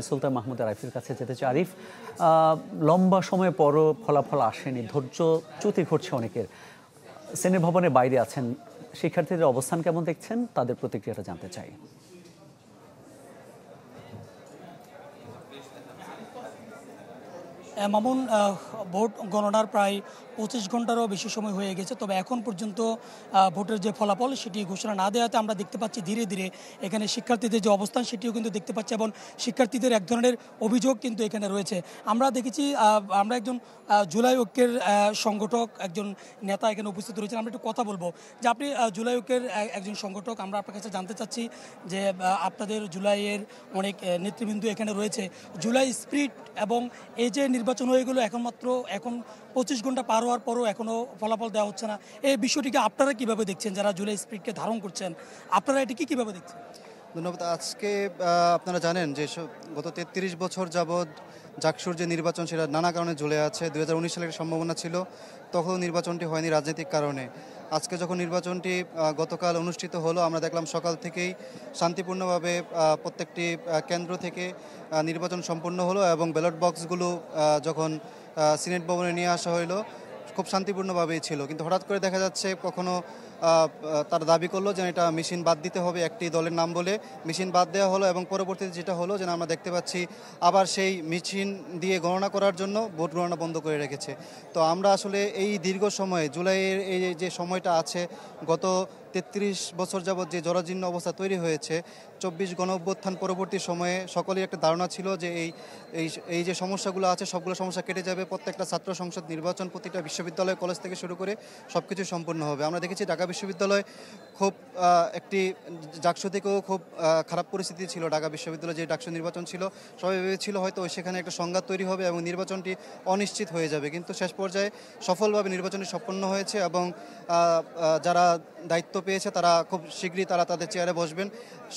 সুলতান মাহমুদ আরিফের কাছে যেতে চাই। আরিফ, লম্বা সময় পরও ফলাফল আসেনি, ধৈর্যচ্যুতি ঘটছে অনেকের। সেনেট ভবনের বাইরে আছেন, শিক্ষার্থীদের অবস্থান কেমন দেখছেন, তাদের প্রতিক্রিয়াটা জানতে চাই। মামুন, ভোট গণনার প্রায় 25 ঘন্টারও বেশি সময় হয়ে গেছে, তবে এখন পর্যন্ত ভোটের যে ফলাফল সেটি ঘোষণা না দেওয়াতে আমরা দেখতে পাচ্ছি ধীরে ধীরে এখানে শিক্ষার্থীদের যে অবস্থান সেটিও কিন্তু দেখতে পাচ্ছি, এবং শিক্ষার্থীদের এক ধরনের অভিযোগ কিন্তু এখানে রয়েছে। আমরা দেখেছি, আমরা একজন জুলাই ঐক্যের সংগঠক, একজন নেতা এখানে উপস্থিত রয়েছেন। আমরা একটু কথা বলবো যে আপনি জুলাই ঐক্যের একজন সংগঠক, আমরা আপনার কাছে জানতে চাচ্ছি যে আপনাদের জুলাইয়ের অনেক নেতৃবৃন্দ এখানে রয়েছে। জুলাই স্পিরিট এবং এই যে নির্বাচন হয়ে গেলো এখন 25 ঘন্টা পার হওয়ার পরও এখনও ফলাফল দেওয়া হচ্ছে না, এই বিষয়টিকে আপনারা কীভাবে দেখছেন? যারা জুলাই স্পিরিটকে ধারণ করছেন, আপনারা এটিকে কীভাবে দেখছেন? ধন্যবাদ। আজকে আপনারা জানেন যে গত 33 বছর যাবৎ জাকসুর যে নির্বাচন সেটা নানা কারণে ঝুলে আছে। 2019 সালের সম্ভাবনা ছিল, তখন নির্বাচনটি হয়নি রাজনৈতিক কারণে। আজকে যখন নির্বাচনটি গতকাল অনুষ্ঠিত হলো, আমরা দেখলাম সকাল থেকেই শান্তিপূর্ণভাবে প্রত্যেকটি কেন্দ্র থেকে নির্বাচন সম্পন্ন হলো, এবং ব্যালট বক্সগুলো যখন সিনেট ভবনে নিয়ে আসা হলো খুব শান্তিপূর্ণভাবেই ছিল। কিন্তু হঠাৎ করে দেখা যাচ্ছে কখনো তারা দাবি করলো যে এটা মেশিন বাদ দিতে হবে, একটি দলের নাম বলে মেশিন বাদ দেওয়া হলো, এবং পরবর্তীতে যেটা হলো যে আমরা দেখতে পাচ্ছি আবার সেই মেশিন দিয়ে গণনা করার জন্য ভোট গণনা বন্ধ করে রেখেছে। তো আমরা আসলে এই দীর্ঘ সময়ে জুলাইয়ের এই যে সময়টা আছে, গত 33 বছর যাবৎ যে জরাজীর্ণ অবস্থা তৈরি হয়েছে, 24 গণঅভ্যুত্থান পরবর্তী সময়ে সকলের একটা ধারণা ছিল যে এই যে সমস্যাগুলো আছে সবগুলো সমস্যা কেটে যাবে, প্রত্যেকটা ছাত্র সংসদ নির্বাচন প্রতিটা বিশ্ববিদ্যালয় কলেজ থেকে শুরু করে সব কিছু সম্পূর্ণ হবে। আমরা দেখেছি ঢাকা বিশ্ববিদ্যালয় খুব একটি জাকসু থেকেও খুব খারাপ পরিস্থিতি ছিল। ঢাকা বিশ্ববিদ্যালয় যে ডাকসু নির্বাচন ছিল, সবাই ভেবেছিল হয়তো সেখানে একটা সংঘাত তৈরি হবে এবং নির্বাচনটি অনিশ্চিত হয়ে যাবে, কিন্তু শেষ পর্যায়ে সফলভাবে নির্বাচনটি সম্পন্ন হয়েছে, এবং যারা দায়িত্ব পেয়েছে তারা খুব শীঘ্রই তাদের চেয়ারে বসবেন।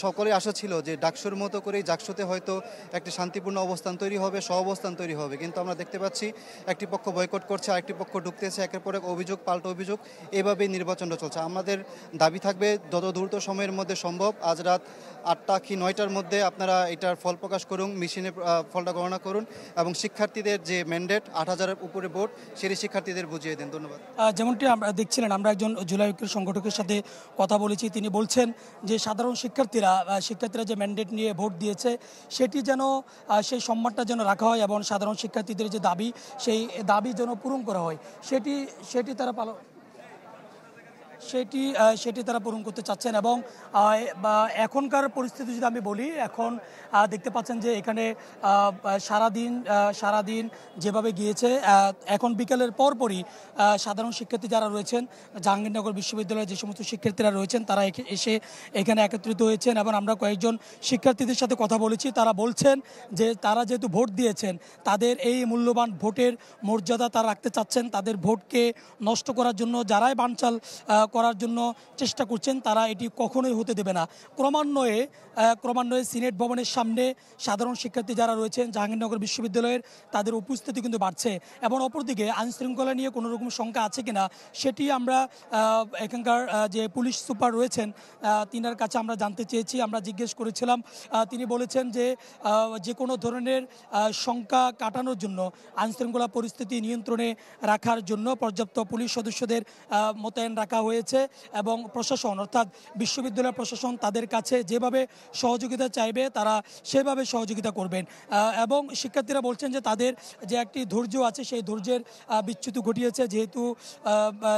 সকলেই আশা ছিল যে ডাকসুর মতো করেই জাকসুতে হয়তো একটি শান্তিপূর্ণ অবস্থান তৈরি হবে, অবস্থান তৈরি হবে, কিন্তু আমরা দেখতে পাচ্ছি একটি পক্ষ বয়কট করছে, আরেকটি পক্ষ ঢুকতেছে, একের পর এক অভিযোগ পাল্টা অভিযোগ, এভাবেই নির্বাচনটা চলছে। আমাদের দাবি থাকবে যত দ্রুত সময়ের মধ্যে সম্ভব, আজ রাত 8টা কি 9টার মধ্যে আপনারা এটার ফল প্রকাশ করুন, মেশিনে ফলটা গণনা করুন, এবং শিক্ষার্থীদের যে ম্যান্ডেট 8000-এর উপরে ভোট সেটি শিক্ষার্থীদের বুঝিয়ে দেন। ধন্যবাদ। যেমনটি আমরা দেখছিলেন, আমরা একজন জুলাই ঐক্যের সংগঠকের সাথে কথা বলেছি, তিনি বলছেন যে সাধারণ শিক্ষার্থীরা যে ম্যান্ডেট নিয়ে ভোট দিয়েছে সেটি যেন সেই সম্মানটা যেন রাখা হয়, এবং সাধারণ শিক্ষার্থীদের যে দাবি সেই দাবি যেন পূরণ করা হয়, সেটি তারা পূরণ করতে চাচ্ছেন। এবং এখনকার পরিস্থিতি যদি আমি বলি, এখন দেখতে পাচ্ছেন যে এখানে সারাদিন যেভাবে গিয়েছে, এখন বিকেলের পরপরই সাধারণ শিক্ষার্থী যারা রয়েছেন, জাহাঙ্গীরনগর বিশ্ববিদ্যালয়ের যে সমস্ত শিক্ষার্থীরা রয়েছেন তারা এসে এখানে একত্রিত হয়েছেন, এবং আমরা কয়েকজন শিক্ষার্থীদের সাথে কথা বলেছি। তারা বলছেন যে তারা যেহেতু ভোট দিয়েছেন, তাদের এই মূল্যবান ভোটের মর্যাদা তারা রাখতে চাচ্ছেন। তাদের ভোটকে নষ্ট করার জন্য যারাই বানচাল করার জন্য চেষ্টা করছেন, তারা এটি কখনোই হতে দেবে না। ক্রমান্বয়ে সিনেট ভবনের সামনে সাধারণ শিক্ষার্থী যারা রয়েছেন জাহাঙ্গীরনগর বিশ্ববিদ্যালয়ের, তাদের উপস্থিতি কিন্তু বাড়ছে, এবং অপরদিকে আইনশৃঙ্খলা নিয়ে কোনো রকম শঙ্কা আছে কিনা সেটি আমরা এখানকার যে পুলিশ সুপার রয়েছেন তিনার কাছে আমরা জানতে চেয়েছি, আমরা জিজ্ঞেস করেছিলাম। তিনি বলেছেন যে কোনো ধরনের শঙ্কা কাটানোর জন্য, আইনশৃঙ্খলা পরিস্থিতি নিয়ন্ত্রণে রাখার জন্য পর্যাপ্ত পুলিশ সদস্যদের মোতায়েন রাখা হয়েছে, এবং প্রশাসন অর্থাৎ বিশ্ববিদ্যালয় প্রশাসন তাদের কাছে যেভাবে সহযোগিতা চাইবে তারা সেভাবে সহযোগিতা করবেন। এবং শিক্ষার্থীরা বলছেন যে তাদের যে একটি ধৈর্য আছে সেই ধৈর্যের বিচ্যুতি ঘটিয়েছে,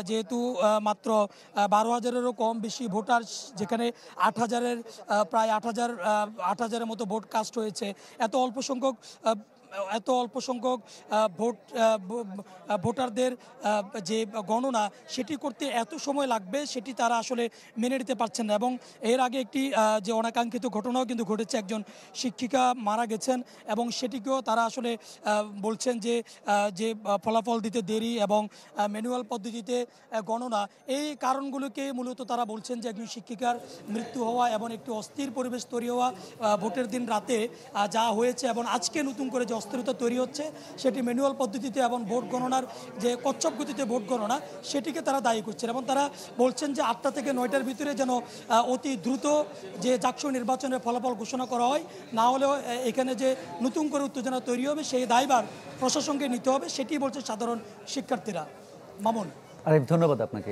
যেহেতু মাত্র 12,000-এরও কম বেশি ভোটার, যেখানে 8,000-এর প্রায় 8,000-এর মতো ভোট কাস্ট হয়েছে। এত অল্প সংখ্যক ভোটারদের যে গণনা সেটি করতে এত সময় লাগবে সেটি তারা আসলে মেনে নিতে পারছেন না। এবং এর আগে একটি যে অনাকাঙ্ক্ষিত ঘটনাও কিন্তু ঘটেছে, একজন শিক্ষিকা মারা গেছেন, এবং সেটিকেও তারা আসলে বলছেন যে ফলাফল দিতে দেরি এবং ম্যানুয়াল পদ্ধতিতে গণনা, এই কারণগুলোকে মূলত তারা বলছেন যে একজন শিক্ষিকার মৃত্যু হওয়া এবং একটি অস্থির পরিবেশ তৈরি হওয়া ভোটের দিন রাতে যা হয়েছে, এবং আজকে নতুন করে যে অস্থিরতা তৈরি হচ্ছে সেটি ম্যানুয়াল পদ্ধতিতে এবং ভোট গণনার যে কচ্ছপ গতিতে ভোট গণনা সেটিকে তারা দায়ী করছেন এবং তারা বলছেন যে 8টা থেকে 9টার ভিতরে যেন অতি দ্রুত যে জাকসু নির্বাচনের ফলাফল ঘোষণা করা হয়, না হলেও এখানে যে নতুন করে উত্তেজনা তৈরি হবে সেই দায়ভার প্রশাসনকে নিতে হবে, সেটি বলছে সাধারণ শিক্ষার্থীরা। মামুন। আরিফ, ধন্যবাদ আপনাকে।